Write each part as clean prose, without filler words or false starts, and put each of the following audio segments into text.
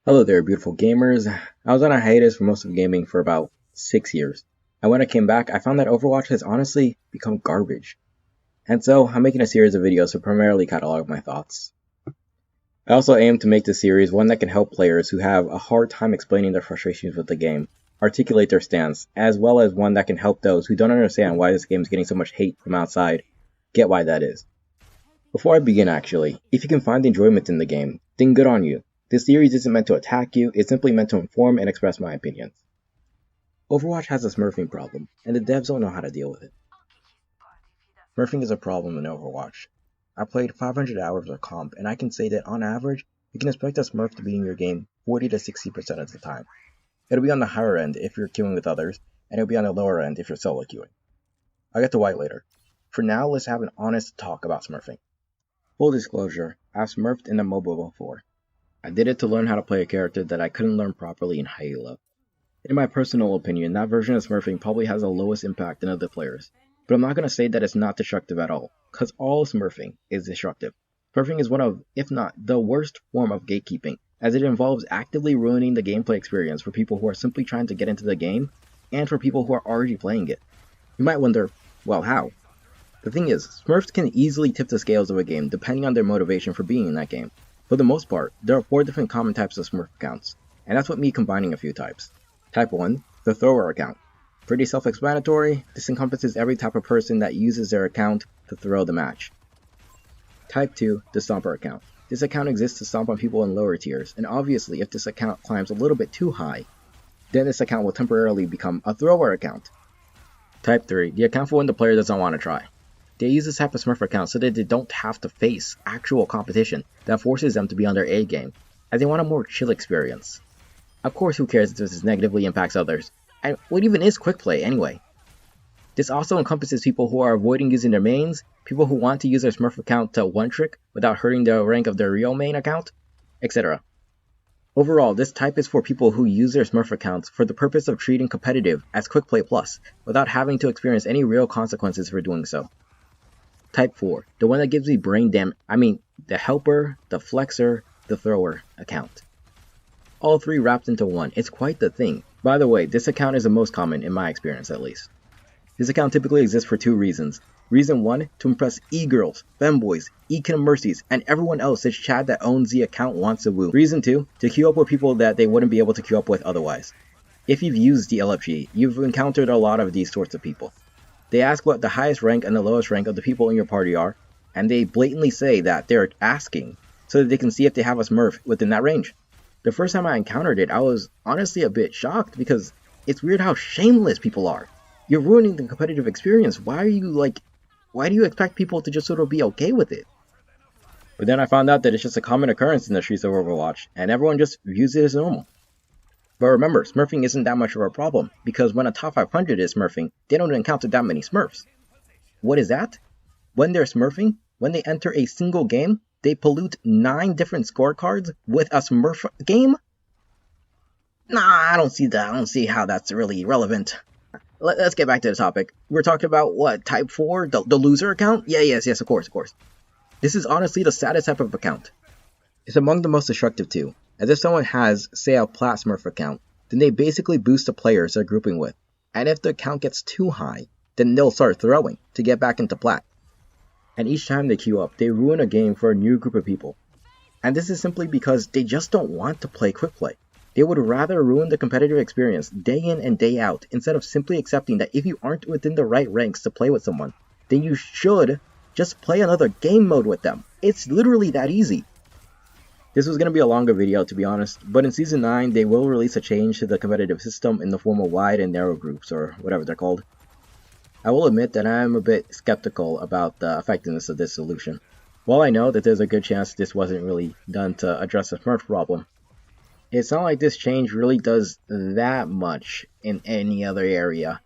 Hello there, beautiful gamers. I was on a hiatus for most of gaming for about 6 years, and when I came back, I found that Overwatch has honestly become garbage. And so, I'm making a series of videos to primarily catalog my thoughts. I also aim to make this series one that can help players who have a hard time explaining their frustrations with the game, articulate their stance, as well as one that can help those who don't understand why this game is getting so much hate from outside get why that is. Before I begin actually, if you can find enjoyment in the game, then good on you. This series isn't meant to attack you, it's simply meant to inform and express my opinions. Overwatch has a smurfing problem, and the devs don't know how to deal with it. Smurfing is a problem in Overwatch. I played 500 hours of comp, and I can say that on average, you can expect a smurf to be in your game 40 to 60% of the time. It'll be on the higher end if you're queuing with others, and it'll be on the lower end if you're solo queuing. I'll get to why later. For now, let's have an honest talk about smurfing. Full disclosure, I've smurfed in the MOBA before. I did it to learn how to play a character that I couldn't learn properly in Halo. In my personal opinion, that version of smurfing probably has the lowest impact than other players, but I'm not going to say that it's not destructive at all, because all smurfing is destructive. Smurfing is one of, if not the worst form of gatekeeping, as it involves actively ruining the gameplay experience for people who are simply trying to get into the game, and for people who are already playing it. You might wonder, well, how? The thing is, smurfs can easily tip the scales of a game depending on their motivation for being in that game. For the most part, there are 4 different common types of smurf accounts, and that's what me combining a few types. Type 1, the thrower account. Pretty self-explanatory, this encompasses every type of person that uses their account to throw the match. Type 2, the stomper account. This account exists to stomp on people in lower tiers, and obviously if this account climbs a little bit too high, then this account will temporarily become a thrower account. Type 3, the account for when the player doesn't want to try. They use this type of smurf account so that they don't have to face actual competition that forces them to be on their A game, as they want a more chill experience. Of course, who cares if this negatively impacts others? And what even is quick play anyway? This also encompasses people who are avoiding using their mains, people who want to use their smurf account to one-trick without hurting the rank of their real main account, etc. Overall, this type is for people who use their smurf accounts for the purpose of treating competitive as quick play plus, without having to experience any real consequences for doing so. Type 4, the one that gives me brain the helper, the flexor, the thrower account. All 3 wrapped into one, it's quite the thing. By the way, this account is the most common in my experience at least. This account typically exists for 2 reasons. Reason 1, to impress e-girls, femboys, e-kin mercies, and everyone else this Chad that owns the account wants to woo. Reason 2, to queue up with people that they wouldn't be able to queue up with otherwise. If you've used the LFG, you've encountered a lot of these sorts of people. They ask what the highest rank and the lowest rank of the people in your party are, and they blatantly say that they're asking so that they can see if they have a smurf within that range. The first time I encountered it, I was honestly a bit shocked because it's weird how shameless people are. You're ruining the competitive experience. Why do you expect people to just sort of be okay with it? But then I found out that it's just a common occurrence in the streets of Overwatch, and everyone just views it as normal. But remember, smurfing isn't that much of a problem, because when a top 500 is smurfing, they don't encounter that many smurfs. What is that? When they're smurfing, when they enter a single game, they pollute 9 different scorecards with a smurf game? Nah, I don't see that. I don't see how that's really relevant. Let's get back to the topic. We're talking about what, type 4? The loser account? Yes, of course. This is honestly the saddest type of account. It's among the most destructive too. As if someone has, say, a plat smurf account, then they basically boost the players they're grouping with, and if the account gets too high, then they'll start throwing to get back into plat. And each time they queue up, they ruin a game for a new group of people. And this is simply because they just don't want to play quick play. They would rather ruin the competitive experience day in and day out instead of simply accepting that if you aren't within the right ranks to play with someone, then you should just play another game mode with them. It's literally that easy. This was going to be a longer video to be honest, but in Season 9 they will release a change to the competitive system in the form of wide and narrow groups, or whatever they're called. I will admit that I am a bit skeptical about the effectiveness of this solution. While I know that there's a good chance this wasn't really done to address the smurf problem, it's not like this change really does that much in any other area.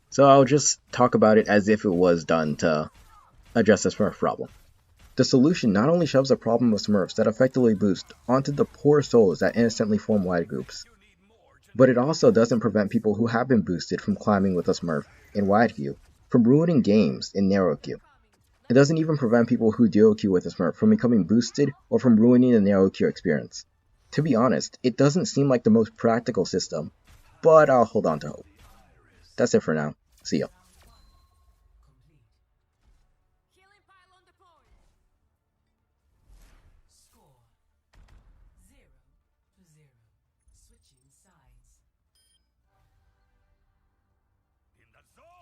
So I'll just talk about it as if it was done to address the smurf problem. The solution not only shoves the problem of smurfs that effectively boost onto the poor souls that innocently form wide groups, but it also doesn't prevent people who have been boosted from climbing with a smurf in wide queue from ruining games in narrow queue. It doesn't even prevent people who duo queue with a smurf from becoming boosted or from ruining the narrow queue experience. To be honest, it doesn't seem like the most practical system, but I'll hold on to hope. That's it for now. See ya. Healing pylon deployed. Score 0-0. Switching sides. In the zone!